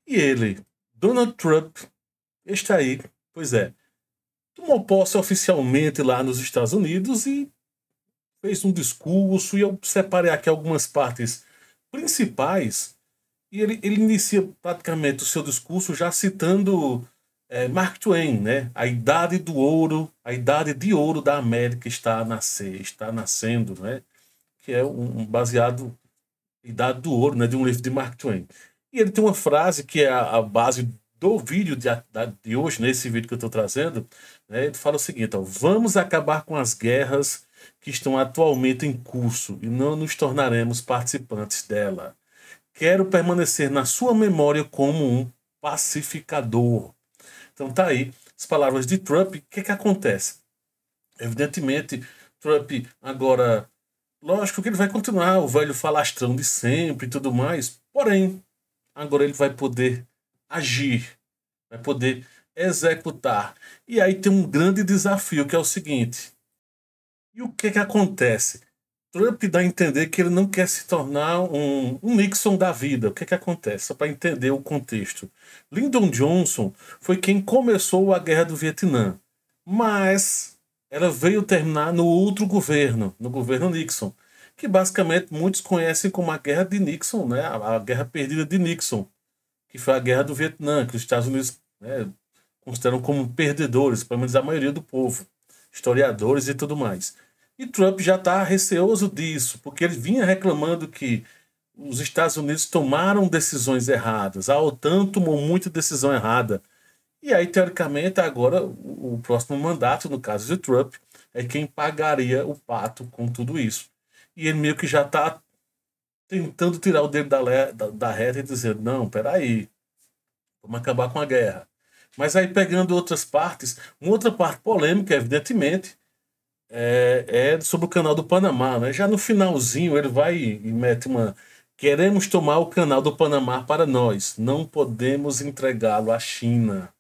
E ele, Donald Trump, está aí, pois é, tomou posse oficialmente lá nos Estados Unidos e fez um discurso, e eu separei aqui algumas partes principais, e ele inicia praticamente o seu discurso já citando Mark Twain, né? A idade do ouro, a idade de ouro da América está a nascer, está nascendo, né? Que é um baseado Idade do Ouro, né, de um livro de Mark Twain. E ele tem uma frase que é a base do vídeo de hoje, nesse vídeo que eu estou trazendo, né, ele fala o seguinte: ó, vamos acabar com as guerras que estão atualmente em curso e não nos tornaremos participantes dela. Quero permanecer na sua memória como um pacificador. Então tá aí as palavras de Trump. O que acontece? Evidentemente, Trump agora, lógico que ele vai continuar o velho falastrão de sempre e tudo mais, porém, agora ele vai poder agir, vai poder executar. E aí tem um grande desafio, que é o seguinte: e o que acontece? Trump dá a entender que ele não quer se tornar um Nixon da vida. O que acontece? Só para entender o contexto. Lyndon Johnson foi quem começou a Guerra do Vietnã, mas ela veio terminar no outro governo, no governo Nixon, que basicamente muitos conhecem como a Guerra de Nixon, né? A Guerra Perdida de Nixon, que foi a Guerra do Vietnã, que os Estados Unidos, né, consideram como perdedores, pelo menos a maioria do povo, historiadores e tudo mais. E Trump já está receoso disso, porque ele vinha reclamando que os Estados Unidos tomaram decisões erradas, a OTAN tomou muita decisão errada. E aí, teoricamente, agora o próximo mandato, no caso de Trump, é quem pagaria o pato com tudo isso. E ele meio que já está tentando tirar o dedo da reta e dizer: não, peraí, vamos acabar com a guerra. Mas aí, pegando outras partes, uma outra parte polêmica, evidentemente, é sobre o canal do Panamá, né? Já no finalzinho ele vai e mete uma: queremos tomar o canal do Panamá para nós, não podemos entregá-lo à China.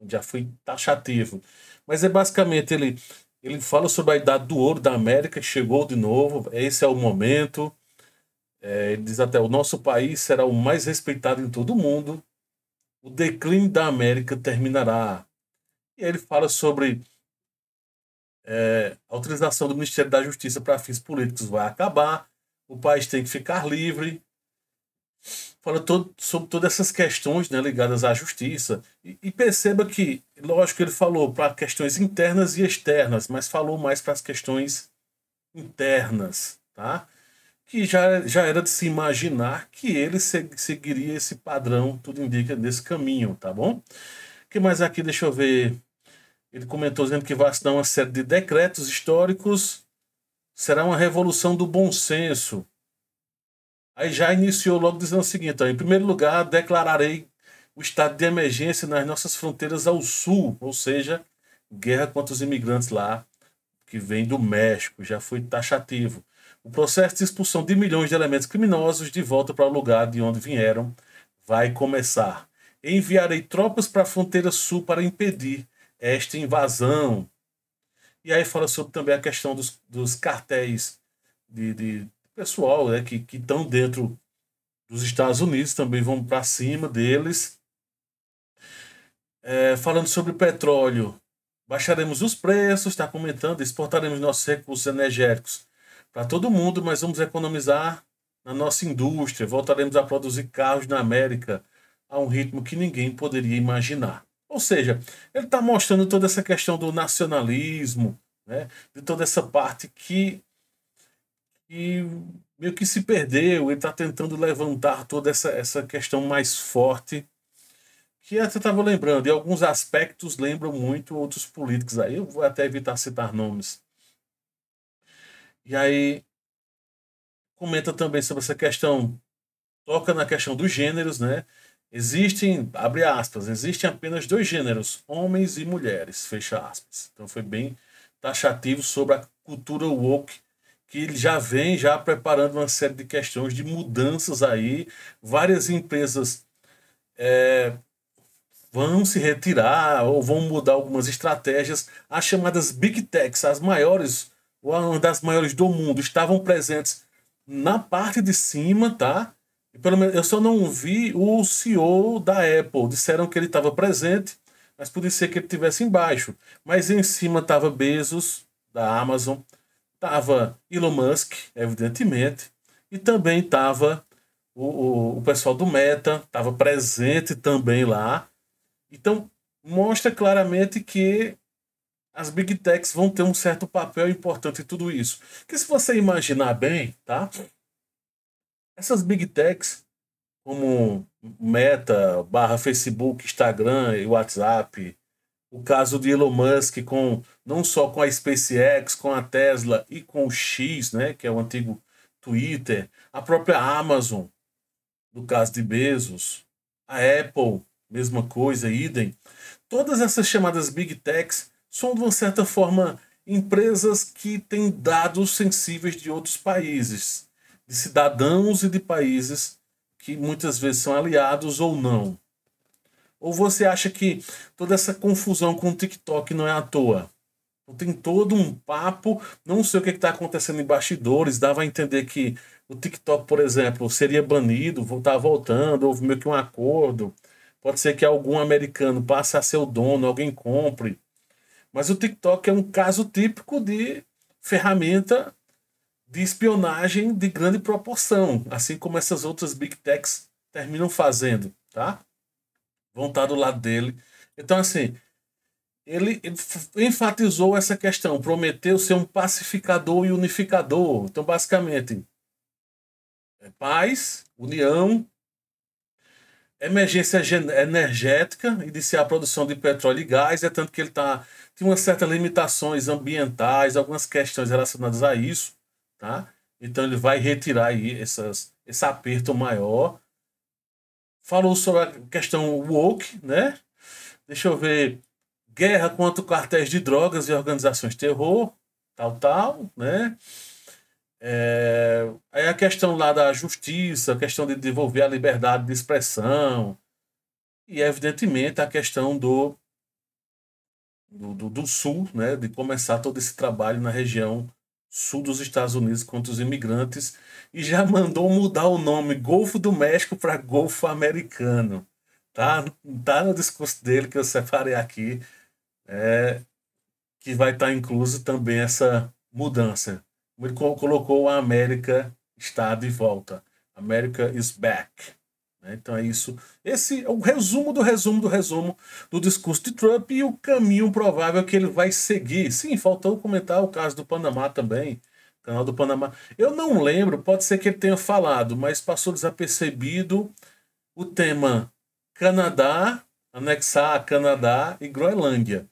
Já foi taxativo. Mas é basicamente ele fala sobre a idade do ouro da América, que chegou de novo, esse é o momento. Ele diz até: o nosso país será o mais respeitado em todo o mundo, o declínio da América terminará. E aí ele fala sobre a utilização do Ministério da Justiça para fins políticos vai acabar, o país tem que ficar livre. Fala sobre todas essas questões, né, ligadas à justiça. E perceba que, lógico, ele falou para questões internas e externas, mas falou mais para as questões internas, tá? Que já era de se imaginar que ele seguiria esse padrão, tudo indica, nesse caminho, tá bom? O que mais aqui? Deixa eu ver. Ele comentou dizendo que vai assinar uma série de decretos históricos, será uma revolução do bom senso. Aí já iniciou logo dizendo o seguinte: ó, em primeiro lugar, declararei o estado de emergência nas nossas fronteiras ao sul, ou seja, guerra contra os imigrantes lá, que vem do México, já foi taxativo. O processo de expulsão de milhões de elementos criminosos de volta para o lugar de onde vieram vai começar. Enviarei tropas para a fronteira sul para impedir esta invasão. E aí fala sobre também a questão dos cartéis de pessoal, né, que estão dentro dos Estados Unidos, também vão para cima deles. Falando sobre petróleo, baixaremos os preços, está comentando, exportaremos nossos recursos energéticos para todo mundo, mas vamos economizar na nossa indústria, voltaremos a produzir carros na América a um ritmo que ninguém poderia imaginar. Ou seja, ele está mostrando toda essa questão do nacionalismo, né, de toda essa parte que meio que se perdeu. Ele está tentando levantar toda essa questão mais forte, que até estava lembrando, e alguns aspectos lembram muito outros políticos aí. Eu vou até evitar citar nomes. E aí comenta também sobre essa questão, toca na questão dos gêneros, né? Existem, abre aspas, existem apenas dois gêneros, homens e mulheres, fecha aspas. Então foi bem taxativo sobre a cultura woke, que ele já vem já preparando uma série de questões de mudanças aí. Várias empresas vão se retirar ou vão mudar algumas estratégias. As chamadas Big Techs, as maiores, ou uma das maiores do mundo, estavam presentes na parte de cima, tá? E pelo menos eu só não vi o CEO da Apple. Disseram que ele estava presente, mas podia ser que ele estivesse embaixo. Mas em cima estava Bezos, da Amazon, estava Elon Musk, evidentemente, e também estava o pessoal do Meta, estava presente também lá. Então, mostra claramente que as Big Techs vão ter um certo papel importante em tudo isso. Que se você imaginar bem, tá? Essas Big Techs, como Meta, barra Facebook, Instagram e WhatsApp, o caso de Elon Musk com não só com a SpaceX, com a Tesla e com o X, né, que é o antigo Twitter, a própria Amazon, no caso de Bezos, a Apple, mesma coisa, idem. Todas essas chamadas Big Techs são, de uma certa forma, empresas que têm dados sensíveis de outros países, de cidadãos e de países que muitas vezes são aliados ou não. Ou você acha que toda essa confusão com o TikTok não é à toa? Tem todo um papo, não sei o que está acontecendo em bastidores, dava a entender que o TikTok, por exemplo, seria banido, está voltando, houve meio que um acordo. Pode ser que algum americano passe a ser o dono, alguém compre. Mas o TikTok é um caso típico de ferramenta de espionagem de grande proporção, assim como essas outras Big Techs terminam fazendo, tá? Vão estar do lado dele. Então, assim, ele enfatizou essa questão, prometeu ser um pacificador e unificador. Então, basicamente, paz, união, emergência energética, iniciar a produção de petróleo e gás, é tanto que ele tem umas certas limitações ambientais, algumas questões relacionadas a isso, tá? Então ele vai retirar aí esse aperto maior. Falou sobre a questão woke, né? Deixa eu ver. Guerra contra cartéis de drogas e organizações de terror, tal, né? Aí a questão lá da justiça, a questão de devolver a liberdade de expressão e, evidentemente, a questão do sul, né? De começar todo esse trabalho na região sul dos Estados Unidos contra os imigrantes e já mandou mudar o nome Golfo do México para Golfo Americano. Tá no discurso dele que eu separei aqui. Que vai estar incluso também essa mudança. Ele colocou a América está de volta. America is back. Então é isso. Esse é o resumo do resumo do resumo do discurso de Trump e o caminho provável que ele vai seguir. Sim, faltou comentar o caso do Panamá também. Canal do Panamá. Eu não lembro, pode ser que ele tenha falado, mas passou desapercebido o tema Canadá, anexar a Canadá e Groenlândia.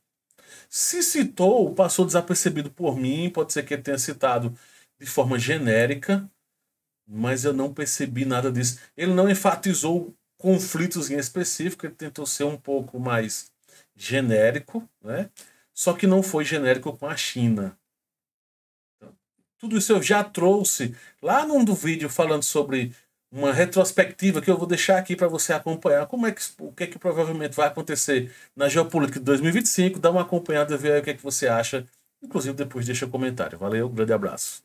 Se citou, passou desapercebido por mim, pode ser que ele tenha citado de forma genérica, mas eu não percebi nada disso. Ele não enfatizou conflitos em específico, ele tentou ser um pouco mais genérico, né? Só que não foi genérico com a China. Então, tudo isso eu já trouxe lá num do vídeo falando sobre uma retrospectiva que eu vou deixar aqui para você acompanhar o que é que provavelmente vai acontecer na geopolítica de 2025. Dá uma acompanhada, ver aí o que é que você acha. Inclusive, depois deixa um comentário. Valeu, grande abraço.